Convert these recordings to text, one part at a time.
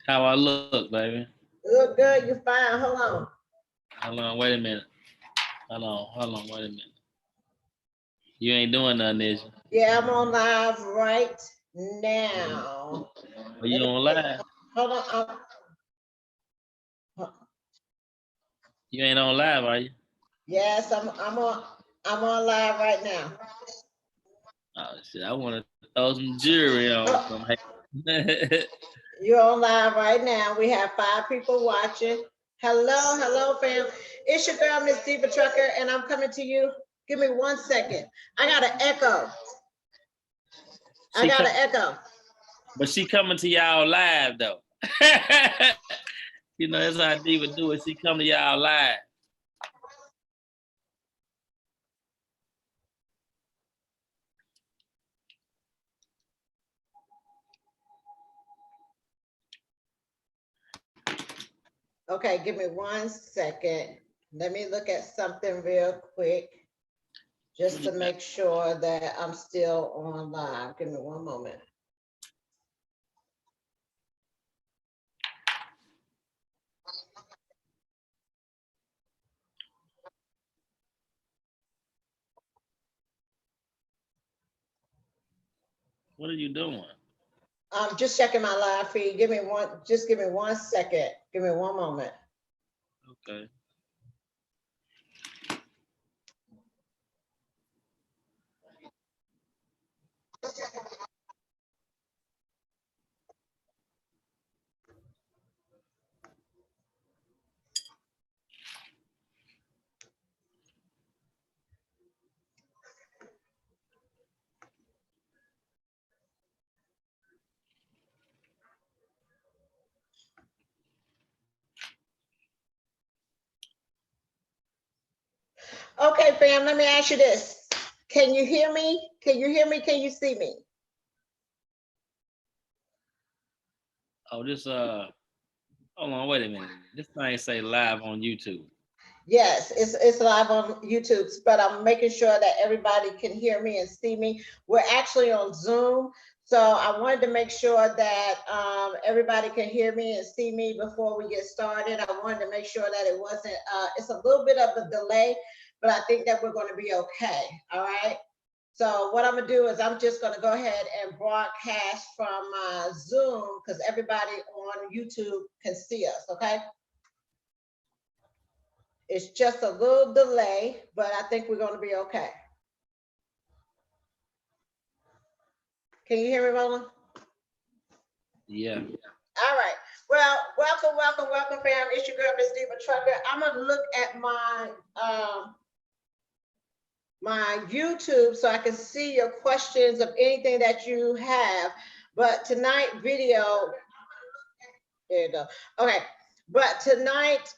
How I look, baby? Look good. You fine. Hold on. Hold on, wait a minute. Hold on, wait a minute. You ain't doing nothing, is you? Yeah, I'm on live right now. Are you Let me on see. live? Hold on. You ain't on live, are you? Yes, I'm on live right now. Oh shit, I want to throw some jewelry on Oh, some. you're on live right now. We have 5 people watching. Hello, fam. It's your girl, Miss Diva Trucker, and I'm coming to you. Give me 1 second. I got an echo. I she got come, an echo. but she coming to y'all live though. You know that's how Diva do it. She come to y'all live. Okay, give me 1 second. Let me look at something real quick just to make sure that I'm still on live. Give me one moment. What are you doing? Just checking my live feed. Just give me 1 second. Give me one moment. Okay. Okay, fam, let me ask you this. Can you hear me? Can you hear me? Can you see me? Oh, this hold on, wait a minute. This thing say live on YouTube. Yes, it's live on YouTube, but I'm making sure that everybody can hear me and see me. We're actually on Zoom, so I wanted to make sure that everybody can hear me and see me before we get started. I wanted to make sure that it wasn't. It's a little bit of a delay, but I think that we're going to be okay. All right. So what I'm gonna do is I'm just gonna go ahead and broadcast from Zoom because everybody on YouTube can see us. Okay. It's just a little delay, but I think we're going to be okay. Can you hear me, Roland? Yeah. All right. Well, welcome, fam. It's your girl, Miss Diva Trucker. I'm gonna look at my YouTube so I can see your questions of anything that you have. But tonight video, there you go. Okay. But tonight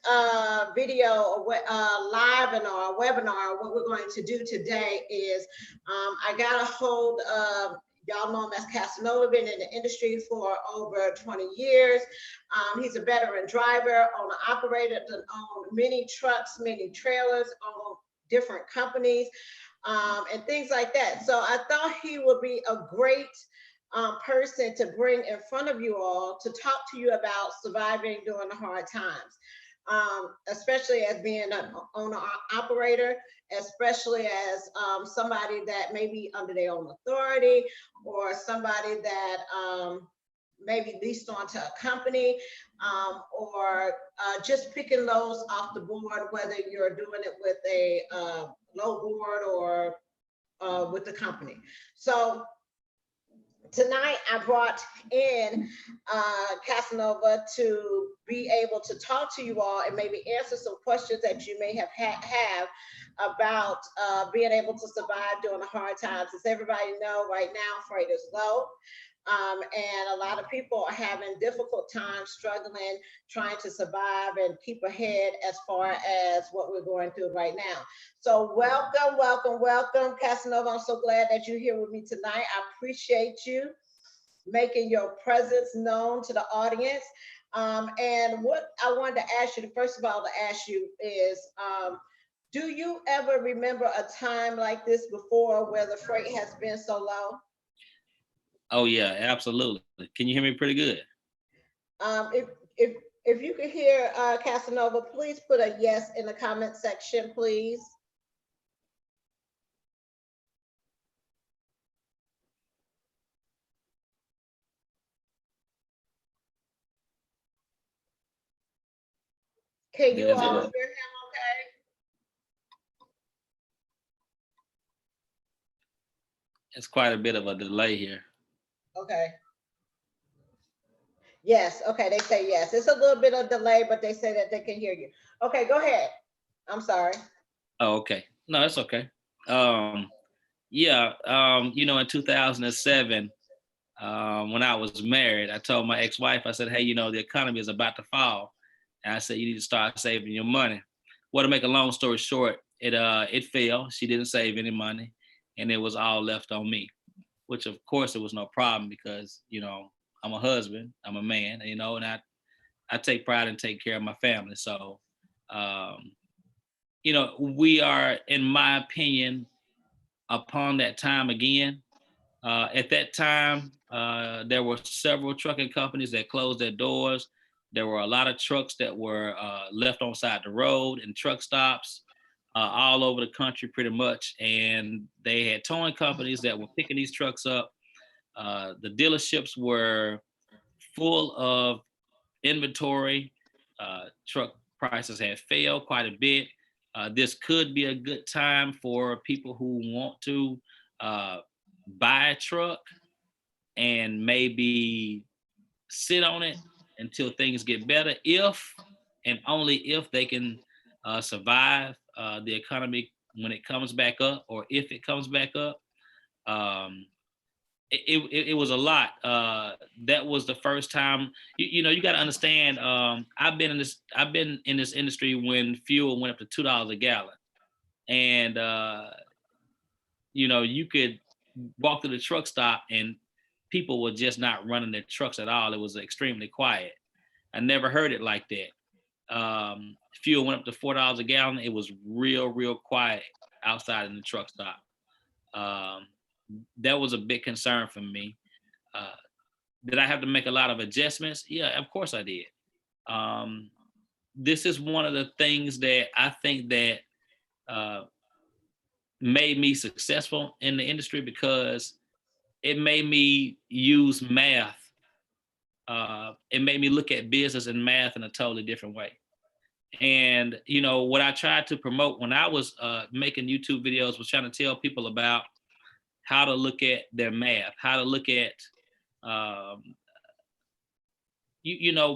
video live and our webinar, what we're going to do today is I got a hold of, y'all know him as Casanova, been in the industry for over 20 years. He's a veteran driver, owner operator, owned many trucks, many trailers, owned different companies, and things like that. So I thought he would be a great person to bring in front of you all to talk to you about surviving during the hard times, especially as being an owner operator, especially as somebody that may be under their own authority or somebody that may be leased onto a company, or just picking loads off the board, whether you're doing it with a low board or with the company. So tonight I brought in Casanova to be able to talk to you all and maybe answer some questions that you may have about being able to survive during the hard times. As everybody know, right now freight is low. And a lot of people are having difficult times struggling, trying to survive and keep ahead as far as what we're going through right now. So welcome, Casanova. I'm so glad that you're here with me tonight. I appreciate you making your presence known to the audience. And what I wanted to ask you, first of all, to ask you is, do you ever remember a time like this before where the freight has been so low? Oh yeah, absolutely. Can you hear me pretty good? If if you could hear Casanova, please put a yes in the comment section, please. Can you There's all a, hear him it's quite a bit of a delay here. okay? Okay. Yes, okay, they say yes. It's a little bit of delay, but they say that they can hear you. Okay, go ahead. I'm sorry. Oh, okay. No, it's okay. Um, yeah, in 2007, when I was married, I told my ex-wife, I said, hey, the economy is about to fall. And I said, you need to start saving your money. Well, to make a long story short, it fell. She didn't save any money, and it was all left on me, which of course it was no problem because, I'm a husband, I'm a man, and I take pride in taking care of my family. So, um, we are, in my opinion, upon that time again. At that time, there were several trucking companies that closed their doors. There were a lot of trucks that were left on side the road and truck stops all over the country, pretty much. And they had towing companies that were picking these trucks up. The dealerships were full of inventory. Truck prices had failed quite a bit. This could be a good time for people who want to uh, buy a truck and maybe sit on it until things get better, if and only if they can survive the economy when it comes back up, or if it comes back up. Um, it was a lot. That was the first time. You got to understand. I've been in this industry when fuel went up to $2 a gallon, and you could walk to the truck stop and people were just not running their trucks at all. It was extremely quiet. I never heard it like that. Fuel went up to $4 a gallon. It was real quiet outside in the truck stop. Um, that was a big concern for me. Uh, did I have to make a lot of adjustments? Yeah, of course I did. Um, this is one of the things that I think that uh, made me successful in the industry because it made me use math. It made me look at business and math in a totally different way. And what I tried to promote when I was making YouTube videos was trying to tell people about how to look at their math, how to look at um,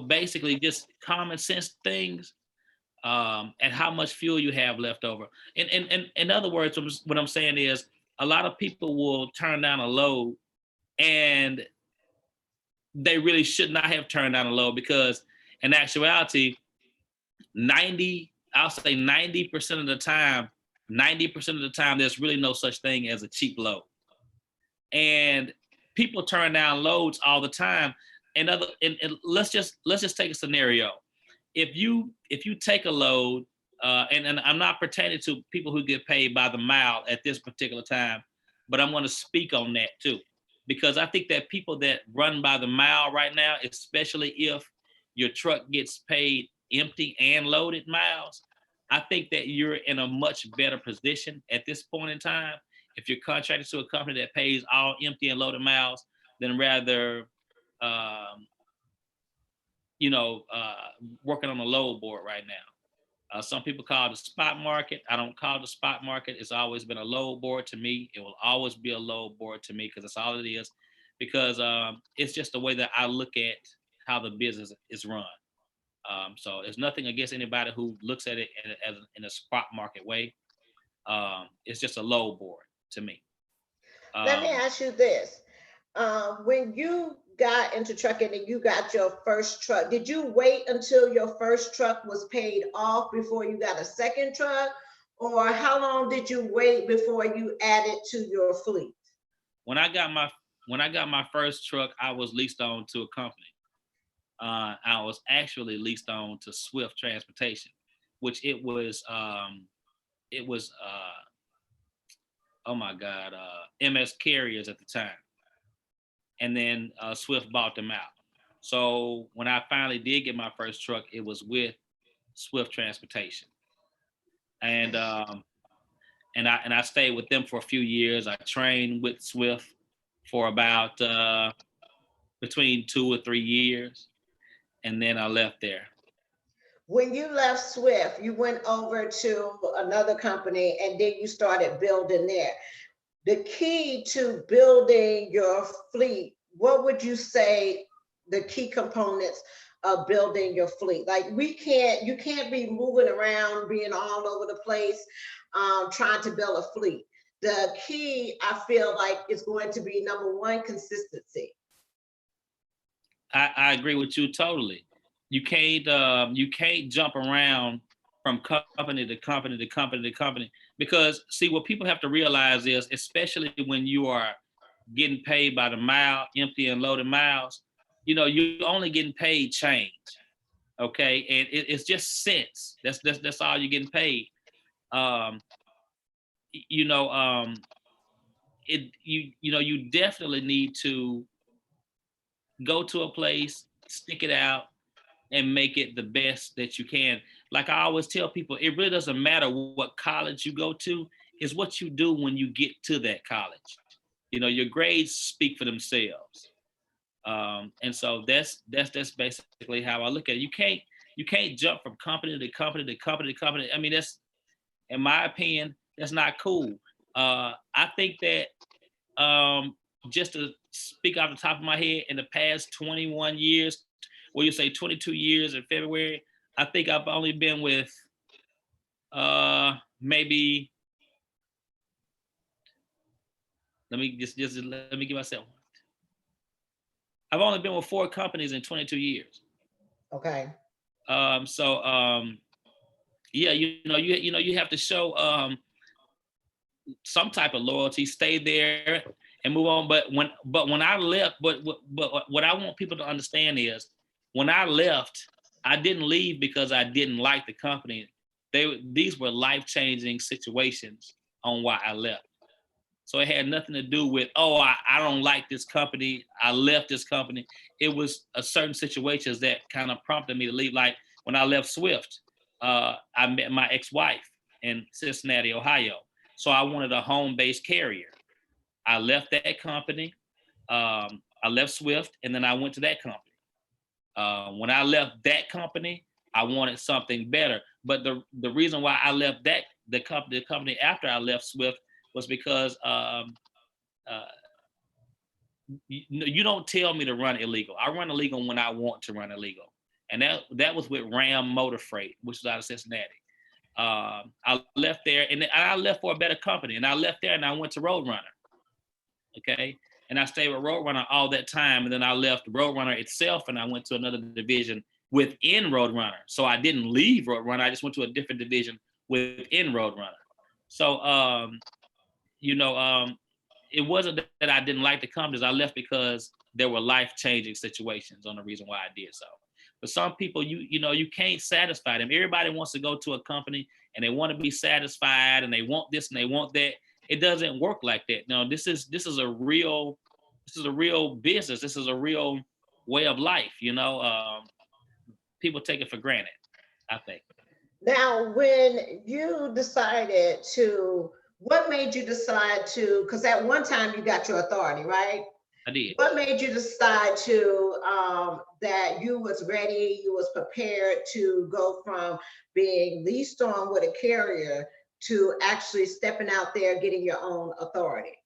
basically just common sense things, and how much fuel you have left over. And in other words, what I'm saying is a lot of people will turn down a load and they really should not have turned down a load because in actuality, I'll say 90% of the time, 90% of the time, there's really no such thing as a cheap load. And people turn down loads all the time. And let's just take a scenario. If you take a load, and I'm not pertaining to people who get paid by the mile at this particular time, but I'm going to speak on that too, because I think that people that run by the mile right now, especially if your truck gets paid empty and loaded miles, I think that you're in a much better position at this point in time if you're contracted to a company that pays all empty and loaded miles than rather um, working on a load board right now. Some people call it the spot market. I don't call it the spot market. It's always been a load board to me. It will always be a load board to me because that's all it is. Because it's just the way that I look at how the business is run. So there's nothing against anybody who looks at it as in a spot market way. It's just a load board to me. Let me Um, ask you this. When you got into trucking and you got your first truck, did you wait until your first truck was paid off before you got a second truck? Or how long did you wait before you added to your fleet? when I got my when I got my first truck, I was leased on to a company. I was actually leased on to Swift Transportation, which it was oh my God, MS Carriers at the time, and then Swift bought them out. So when I finally did get my first truck, it was with Swift Transportation, and I stayed with them for a few years. I trained with Swift for about between 2 or 3 years, and then I left there. When you left Swift, you went over to another company and then you started building there. The key to building your fleet, what would you say the key components of building your fleet? Like you can't be moving around, being all over the place, trying to build a fleet. The key, I feel like, is going to be number one, consistency. I agree with you totally. You can't jump around from company to company to company to company, because see, what people have to realize is, especially when you are getting paid by the mile, empty and loaded miles, you're only getting paid change. Okay, and it's just cents. That's all you're getting paid. Um, you know, you definitely need to go to a place, stick it out, and make it the best that you can. Like I always tell people, it really doesn't matter what college you go to, it's what you do when you get to that college. Your grades speak for themselves. And so that's basically how I look at it. You can't jump from company to company to company to company. I mean, that's, in my opinion, that's not cool. I think that, just to speak off the top of my head, in the past 21 years, well, you say 22 years in February, I think I've only been with maybe, let me give myself. I've only been with 4 companies in 22 years. Okay. So yeah, you have to show some type of loyalty, stay there and move on. But when I left, but what I want people to understand is, when I left, I didn't leave because I didn't like the company. These were life-changing situations on why I left. So it had nothing to do with, oh, I don't like this company, I left this company. It was a certain situations that kind of prompted me to leave. Like when I left Swift, I met my ex-wife in Cincinnati, Ohio. So I wanted a home-based carrier. I left that company. I left Swift, and then I went to that company. When I left that company, I wanted something better. But the reason why I left the company after I left Swift was because uh, you don't tell me to run illegal. I run illegal when I want to run illegal, and that was with Ram Motor Freight, which was out of Cincinnati. I left there, and I left for a better company, and I left there and I went to Roadrunner. Okay, and I stayed with Roadrunner all that time, and then I left Roadrunner itself and I went to another division within Roadrunner. So I didn't leave Roadrunner, I just went to a different division within Roadrunner. So you know, it wasn't that I didn't like the companies. I left because there were life-changing situations on the reason why I did so. But some people, you can't satisfy them. Everybody wants to go to a company and they want to be satisfied and they want this and they want that. It doesn't work like that. No, this is a real business. This is a real way of life. People take it for granted, I think. Now, when you decided to, what made you decide to, because at one time you got your authority, right? I did. What made you decide to, that you was ready, you was prepared to go from being leased on with a carrier to actually stepping out there, getting your own authority?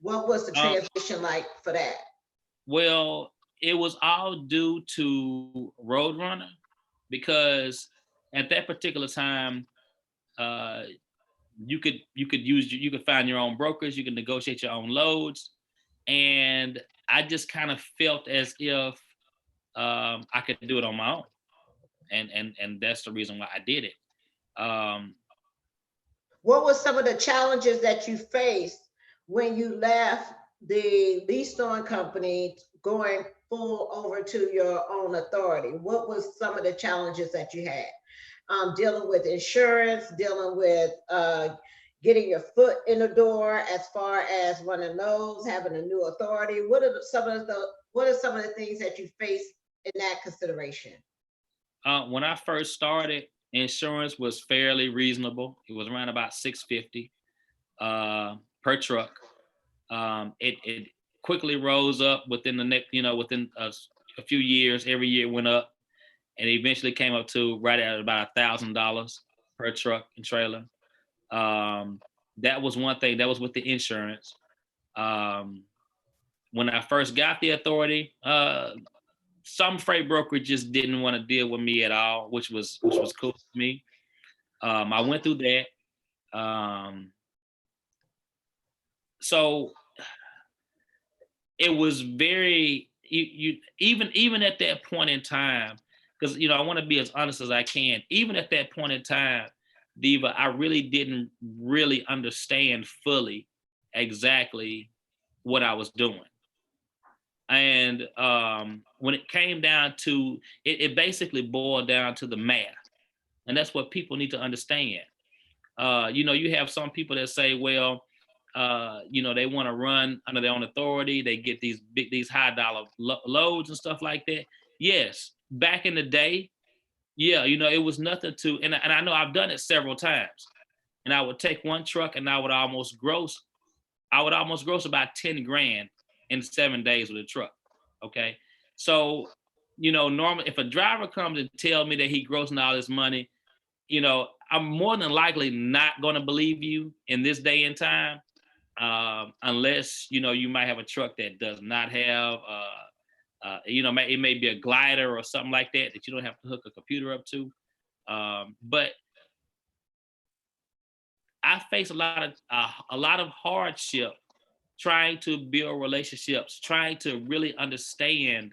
What was the Um, transition like for that? well, it was all due to Roadrunner, because at that particular time, uh, you could find your own brokers, you can negotiate your own loads, and I just kind of felt as if I could do it on my own, and that's the reason why I did it. Um, What were some of the challenges that you faced when you left the leased on company going full over to your own authority? What was some of the challenges that you had? Dealing with insurance, dealing with getting your foot in the door as far as running those, having a new authority. What are some of the things that you faced in that consideration? When I first started, insurance was fairly reasonable. It was around about 650 per truck. It quickly rose up within the next, within a few years. Every year it went up, and eventually came up to right at about $1,000 per truck and trailer. That was one thing. That was with the insurance. Um, when I first got the authority, some freight brokerage just didn't want to deal with me at all, which was cool to me. I went through that. So it was very you even at that point in time, because I want to be as honest as I can. Even at that point in time, Diva, I really didn't really understand fully exactly what I was doing. And when it came down to it, it basically boiled down to the math. And that's what people need to understand. You have some people that say, well, they want to run under their own authority. They get these high dollar loads and stuff like that. Yes, back in the day, yeah, it was nothing to, and I know I've done it several times. And I would take one truck and I would almost gross about 10 grand in 7 days with a truck. Okay. So, normally if a driver comes and tell me that he grossing all this money, I'm more than likely not going to believe you in this day and time, unless you might have a truck that does not have, it may be a glider or something like that you don't have to hook a computer up to. But I face a lot of hardship trying to build relationships, trying to really understand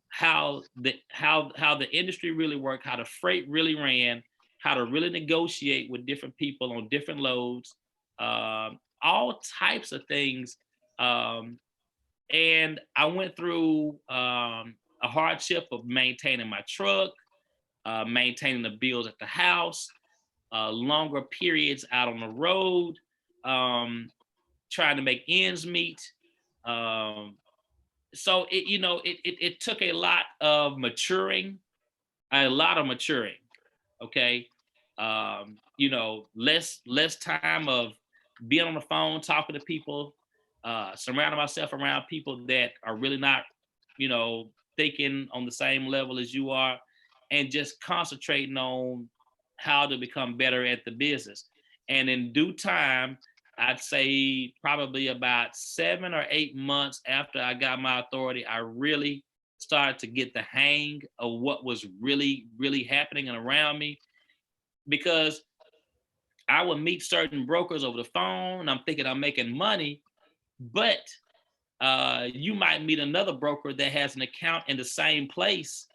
how the industry really worked, how the freight really ran, how to really negotiate with different people on different loads, all types of things. Um, and I went through a hardship of maintaining my truck, maintaining the bills at the house, longer periods out on the road, um, trying to make ends meet. Um, so it took a lot of maturing. Okay. Less time of being on the phone, talking to people, surrounding myself around people that are really not, you know, thinking on the same level as you are, and just concentrating on how to become better at the business. And in due time, I'd say probably about 7 or 8 months after I got my authority, I really started to get the hang of what was really, really happening and around me, because I would meet certain brokers over the phone. And I'm thinking I'm making money, but you might meet another broker that has an account in the same place,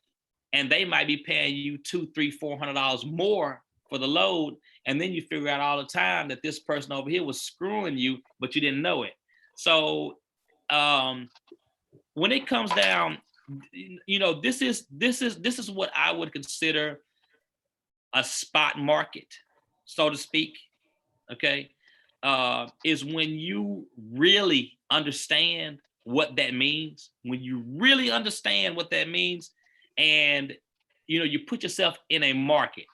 and they might be paying you $200, $300, $400 more for the load. And then you figure out all the time that this person over here was screwing you, but you didn't know it. So um, when it comes down, this is what I would consider a spot market, so to speak. Okay, is when you really understand what that means. When you really understand what that means, and you put yourself in a market.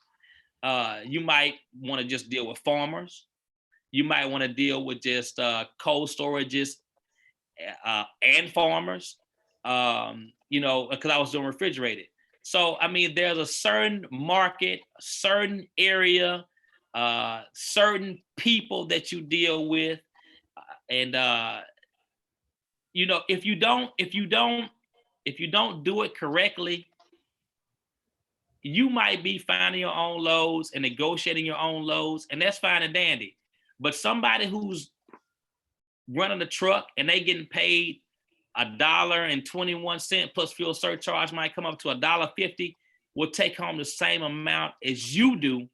You might want to just deal with farmers. You might want to deal with just cold storages and farmers. Because I was doing refrigerated. So I mean, there's a certain market, a certain area, certain people that you deal with, and if you don't do it correctly, you might be finding your own loads and negotiating your own loads, and that's fine and dandy. But somebody who's running a truck and they getting paid $1.21 plus fuel surcharge might come up to $1.50, will take home the same amount as you do.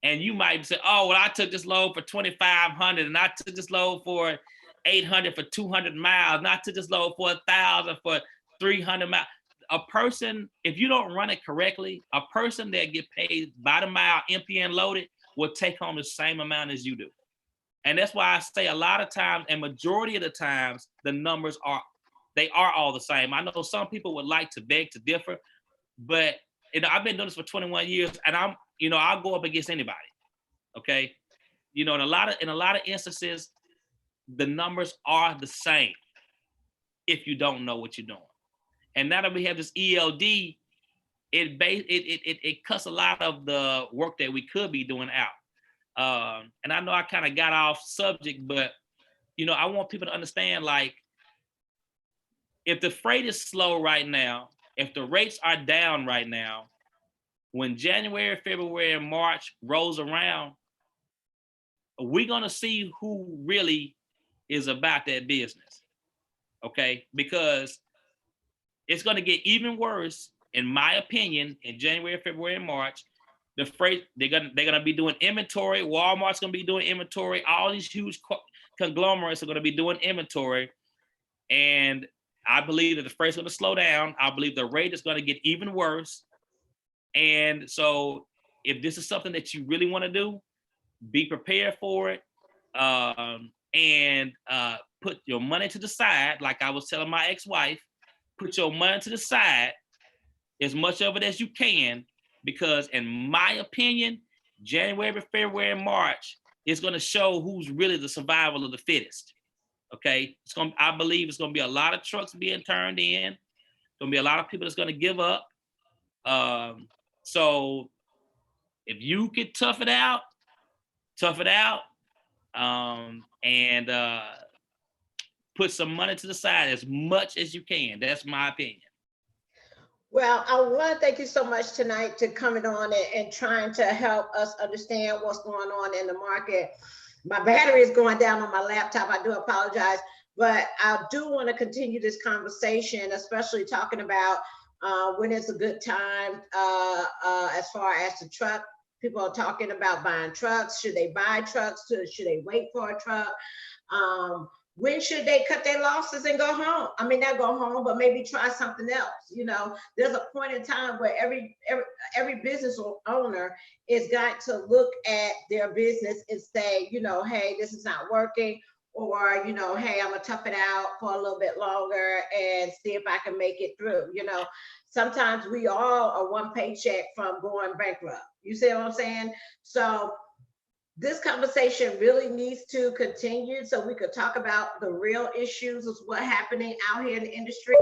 And you might say, oh, well, I took this load for 2,500, and I took this load for 800 for 200 miles, and I took this load for 1,000 for 300 miles. A person, if you don't run it correctly, a person that get paid by the mile, empty and loaded, will take home the same amount as you do. And that's why I say a lot of times, and majority of the times, the numbers are they are all the same. I know some people would like to beg to differ, but I've been doing this for 21 years, and I'll go up against anybody. Okay, in a lot of instances, the numbers are the same if you don't know what you're doing. And now that we have this ELD, it cuts a lot of the work that we could be doing out. And I know I kind of got off subject, but I want people to understand, like, if the freight is slow right now, if the rates are down right now, when January, February, and March rolls around, we're gonna see who really is about that business. Okay, because it's gonna get even worse, in my opinion, in January, February, and March. The freight, they're gonna be doing inventory. Walmart's gonna be doing inventory. All these huge conglomerates are gonna be doing inventory, and I believe that the freight's gonna slow down. I believe the rate is gonna get even worse. And so, if this is something that you really want to do, be prepared for it, and put your money to the side. Like I was telling my ex-wife, put your money to the side, as much of it as you can, because in my opinion, January, February, and March is going to show who's really the survival of the fittest. Okay, I believe it's going to be a lot of trucks being turned in. Going to be a lot of people that's going to give up. So if you could tough it out, and put some money to the side as much as you can. That's my opinion. Well, I want to thank you so much tonight to coming on and trying to help us understand what's going on in the market. My battery is going down on my laptop. I do apologize, but I do want to continue this conversation, especially talking about when it's a good time as far as the truck. People are talking about buying trucks. Should they buy trucks? Should they wait for a truck? When should they cut their losses and go home? I mean, not go home, but maybe try something else. There's a point in time where every business owner is got to look at their business and say, hey, this is not working, or, hey, I'm gonna tough it out for a little bit longer and see if I can make it through. Sometimes we all are one paycheck from going bankrupt. You see what I'm saying? So this conversation really needs to continue so we could talk about the real issues of what's happening out here in the industry.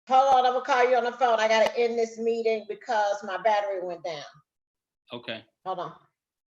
Hold on, I'm gonna call you on the phone. I gotta end this meeting because my battery went down. Okay. Hold on.